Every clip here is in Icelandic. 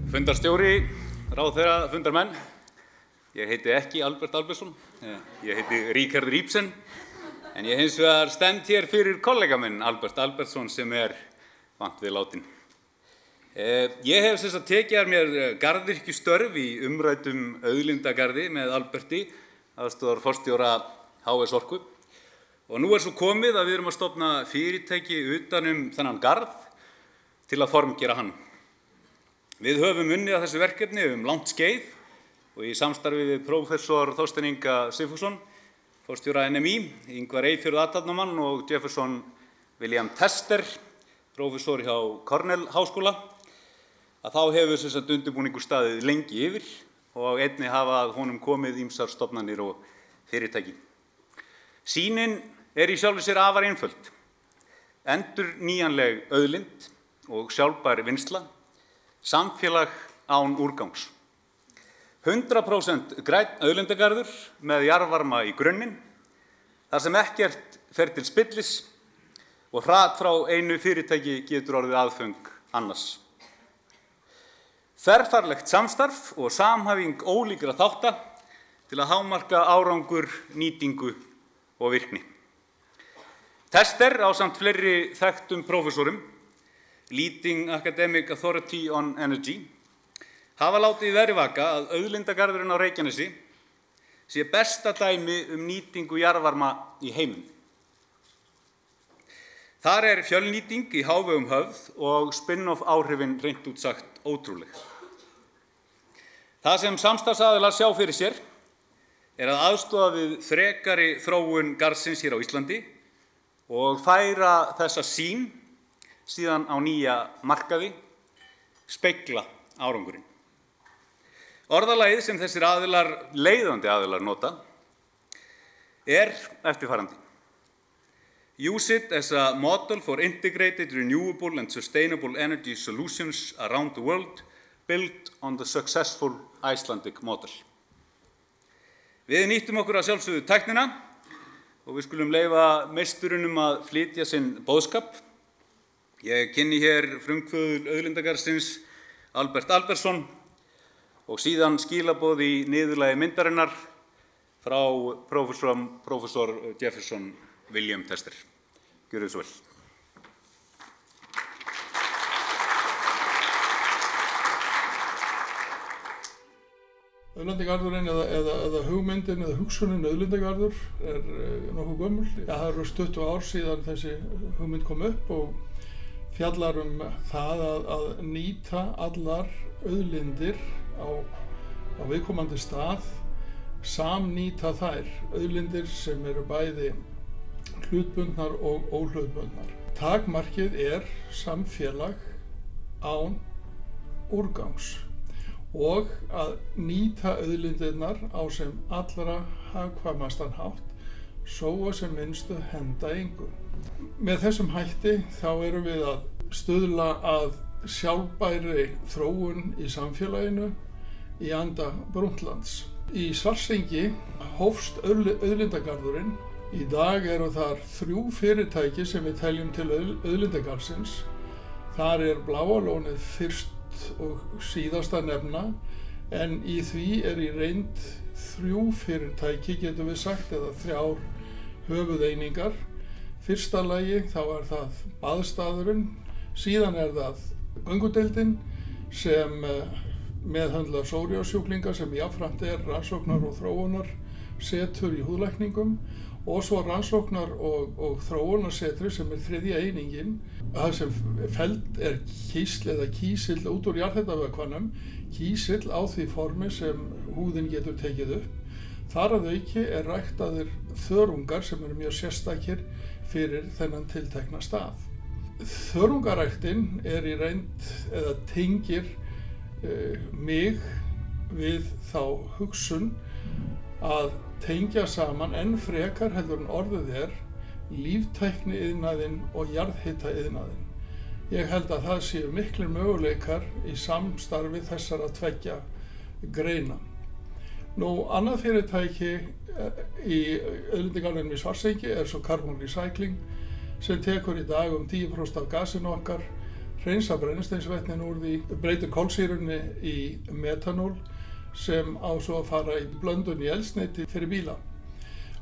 Fundarstjóri, ráðherra, fundarmenn. Ég heiti ekki Albert Albertsson, ég heiti Ríkharður Ibsen, en ég hins vegar stend hér fyrir kollega minn Albert Albertsson sem vant við látin. Ég hef sem sagt tekið að mér garðyrkjustörf í umræddum auðlindagarði með Alberti, aðstoðarforstjóra HS Orku. Og nú svo komið að við erum að stofna fyrirtæki utan þennan garð til að formgera hann. Við höfum unnið að þessu verkefni langt skeið og í samstarfi við prófessor Þorstein Inga Sigfússon, forstjóra NMI, Ingvar Eyfjörð athafnamann og Jefferson William Tester, prófessor hjá Cornell háskóla, að þá hefur sem sagt undirbúningur staðið lengi yfir og einnig hafa að honum komið ýmsar stofnanir og fyrirtæki. Sýnin í sjálfu sér afar einföld, endurnýjanleg auðlind og sjálfbær vinnsla, samfélag án úrgangs. 100% grænn auðlindagarður með jarðvarma í grunninn, þar sem ekkert fer til spillis og hrat frá einu fyrirtæki getur orðið aðföng annars. Þverfaglegt samstarf og samhæfing ólíkra þátta til að hámarka árangur, nýtingu og virkni. Tester ásamt fleiri þekktum prófessorum, Leading Academic Authority on Energy, hafa látið verið vaka að auðlindagarðurinn á Reykjanesi sé besta dæmi nýtingu jarðvarma í heiminum. Þar fjölnýting í hávegum höfð og spin-off áhrifin hreint út sagt ótrúleg. Það sem samstarfsaðilar sjá fyrir sér að aðstoða við frekari þróun garðsins hér á Íslandi og færa þessa sýn síðan á nýja markaði, spegla árangurinn. Orðalagið sem þessir leiðandi aðilar nota eftirfarandi. Use it as a model for integrated, renewable and sustainable energy solutions around the world, built on the successful Icelandic model. Við nýttum okkur að sjálfsögðu tæknina og við skulum leyfa meisturunum að flytja sinn boðskap. Ég kynni hér frumkvöðul auðlindagarðsins Albert Albertsson og síðan skilaboð í niðurlagi myndarinnar frá prófessor Jefferson William Tester. Gjörið svo vel. Auðlindagarðurinn eða hugmyndin eða hugsunin auðlindagarður nokkuð gömul. Það eru 20 ár síðan þessi hugmynd kom upp og fjallar það að nýta allar auðlindir á viðkomandi stað, samnýta þær auðlindir sem eru bæði hlutbundnar og óhlutbundnar. Takmarkið samfélag án úrgangs og að nýta auðlindirnar á sem allra hagkvæmastan hátt, svo sem minnstu henda engu. Með þessum hætti þá erum við að stuðla að sjálfbærri þróun í samfélaginu í anda Brundtlands. Í Svartsengi hófst auðlindagarðurinn. Í dag eru þar 3 fyrirtæki sem við teljum til auðlindagarðsins. Þar Bláa lónið fyrst og síðast að nefna, en í því í reynd 3 fyrirtæki, getum við sagt, eða 3 höfuðeiningar. Fyrsta lagi þá það baðstaðurinn, síðan það göngudeildin sem meðhöndlar sóríasjúklinga sem jafnframt rannsóknar- og þróunarsetur í húðlækningum og svo rannsóknar- og þróunarsetri sem 3. einingin. Það sem felld kísl eða kísill út úr jarðhitavökvanum, kísill á því formi sem húðin getur tekið upp. Þar að auki ræktaðir þörungar sem eru mjög sérstakir fyrir þennan tiltekna stað. Þörungaræktin í reynd eða tengir mig við þá hugsun að tengja saman enn frekar heldur en orðið líftækniiðnaðinn og jarðhitaiðnaðinn. Ég held að það séu miklir möguleikar í samstarfi þessara 2 greina. Annað fyrirtæki í auðlindagarðinum í Svartsengi svo Carbon Recycling sem tekur í dag 10% af gasinu okkar hreinsa brennisteinsvetnin úr því, breytir kolsýrunni í metanól sem á svo að fara í blöndun í eldsneyti fyrir bíla.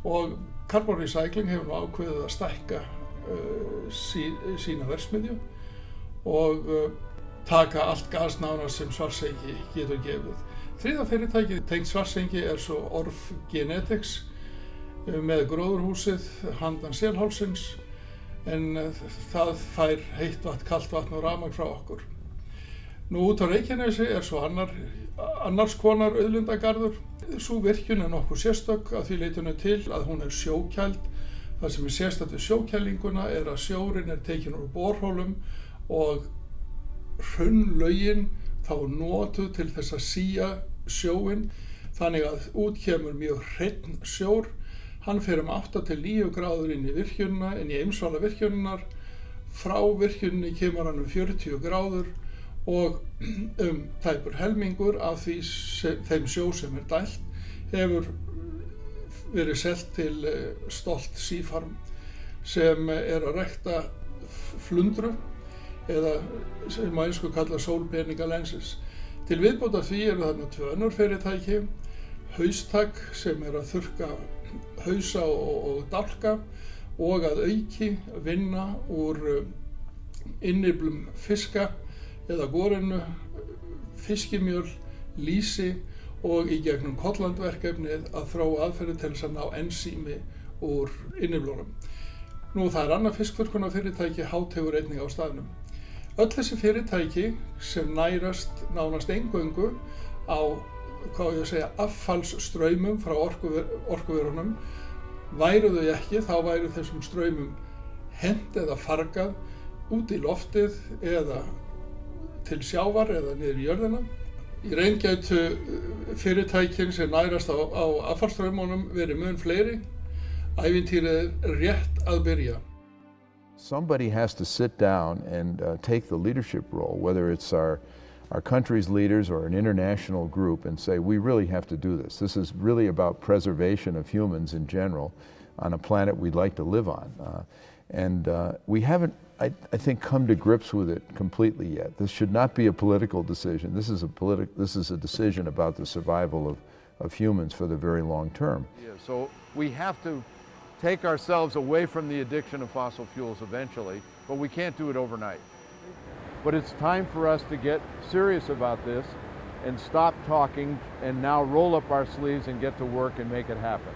Og Carbon Recycling hefur nú ákveðið að stækka sína verksmiðju og taka allt gas nánast sem Svartsengi getur gefið. Þriðja fyrirtækið tengt Svartsengi er svo Orf Genetics með gróðurhúsið handan Selhálsins, en það fær heitt vatn, kalt vatn og rafmagn frá okkur. Nú út á Reykjanesi er svo annars konar auðlindagarður. Sú virkjun er nokkuð sérstök að því leytinu til að hún er sjókæld. Það sem er sérstakt við sjókælinguna er að sjórinn er tekinn úr borholum og hraunlögin þá notuð til þess að sía sjóinn, þannig að út kemur mjög hreinn sjór. Hann fer 8 til 9 gráður inn í virkjunina, inn í Eimsvala virkjuninnar. Frá virkjuninni kemur hann 40 gráður og tæpur helmingur af þeim sjó sem er dælt hefur verið selt til Stolt Sea Farm sem er að rækta flundru eða sem á ensku kalla sólpeninga lenses. Til viðbótar því eru þarna 2 önnur fyrirtæki, Haustak sem er að þurrka hausa og dálka og að auki vinna úr innyflum fiska eða gorinu, fiskimjöl, lýsi og í gegnum Kollandi-verkefnið að þróa aðferðir til þess að ná ensími úr innyflunum. Nú það er annað fiskþurrkunarfyrirtæki, Hátt hefur einnig á staðnum. Öll þessi fyrirtæki sem nærast nánast eingöngu á, hvað ég að segja, affallsstraumum frá orkuverunum, væru þau ekki, þá væru þessum straumum hent eða fargað út í loftið eða til sjávar eða niður í jörðina. Í raun gætu fyrirtækin sem nærast á affallsstraumunum verið mun fleiri. Ævintýrið er rétt að byrja. Somebody has to sit down and take the leadership role, whether it's our country's leaders or an international group, and say, we really have to do this. This is really about preservation of humans in general on a planet we'd like to live on. We haven't, I think, come to grips with it completely yet. This should not be a political decision. This is a decision about the survival of humans for the very long term. Yeah, so we have to take ourselves away from the addiction of fossil fuels eventually, but we can't do it overnight. But it's time for us to get serious about this and stop talking and now roll up our sleeves and get to work and make it happen.